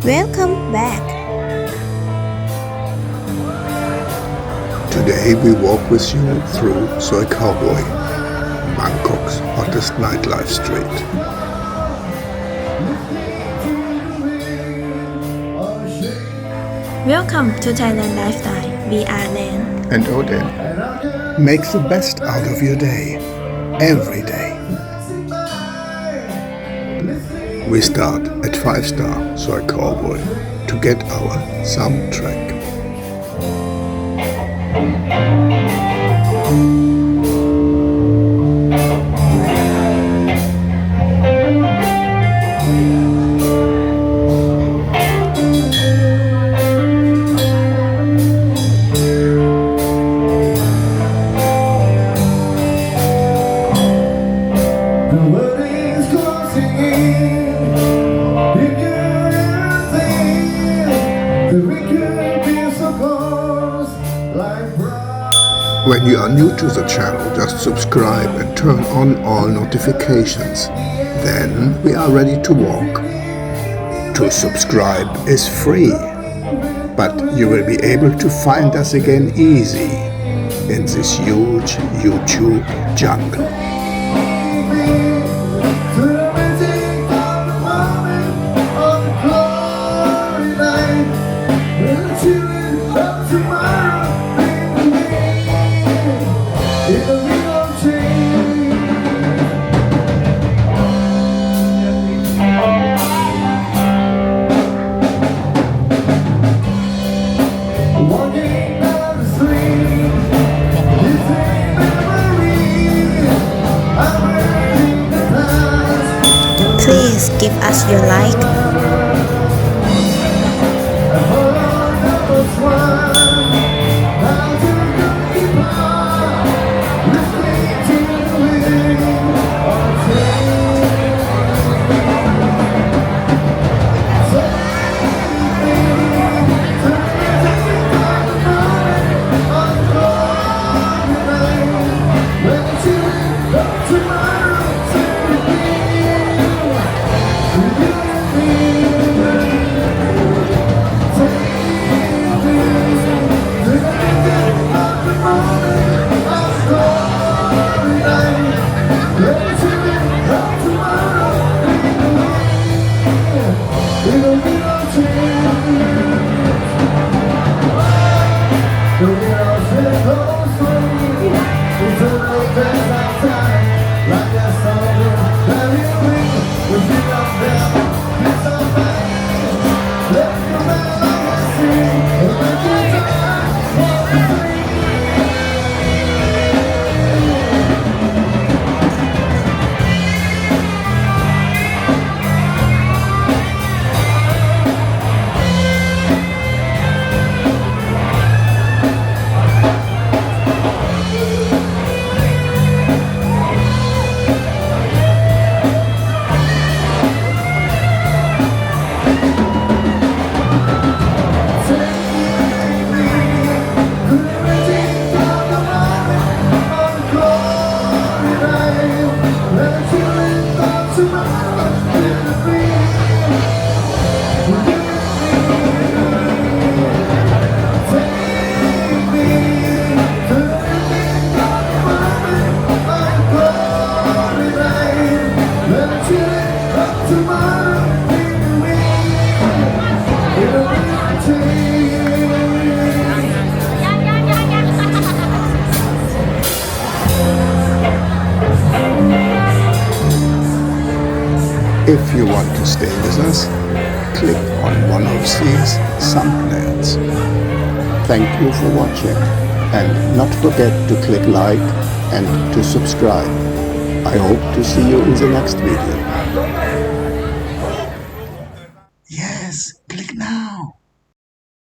Welcome back. Today we walk with you through Soi Cowboy, Bangkok's hottest nightlife street. Welcome to Thailand Lifestyle. We are Nann And Odin. Make the best out of your day, every day. We start at 5-star Soi Cowboy to get our soundtrack. When you are new to the channel, just subscribe and turn on all notifications. Then we are ready to walk. To subscribe is free, but you will be able to find us again easy in this huge YouTube jungle. Please give us your like. If you want to stay with us, click on one of these thumbnails. Thank you for watching, and not forget to click like and to subscribe. I hope to see you in the next video.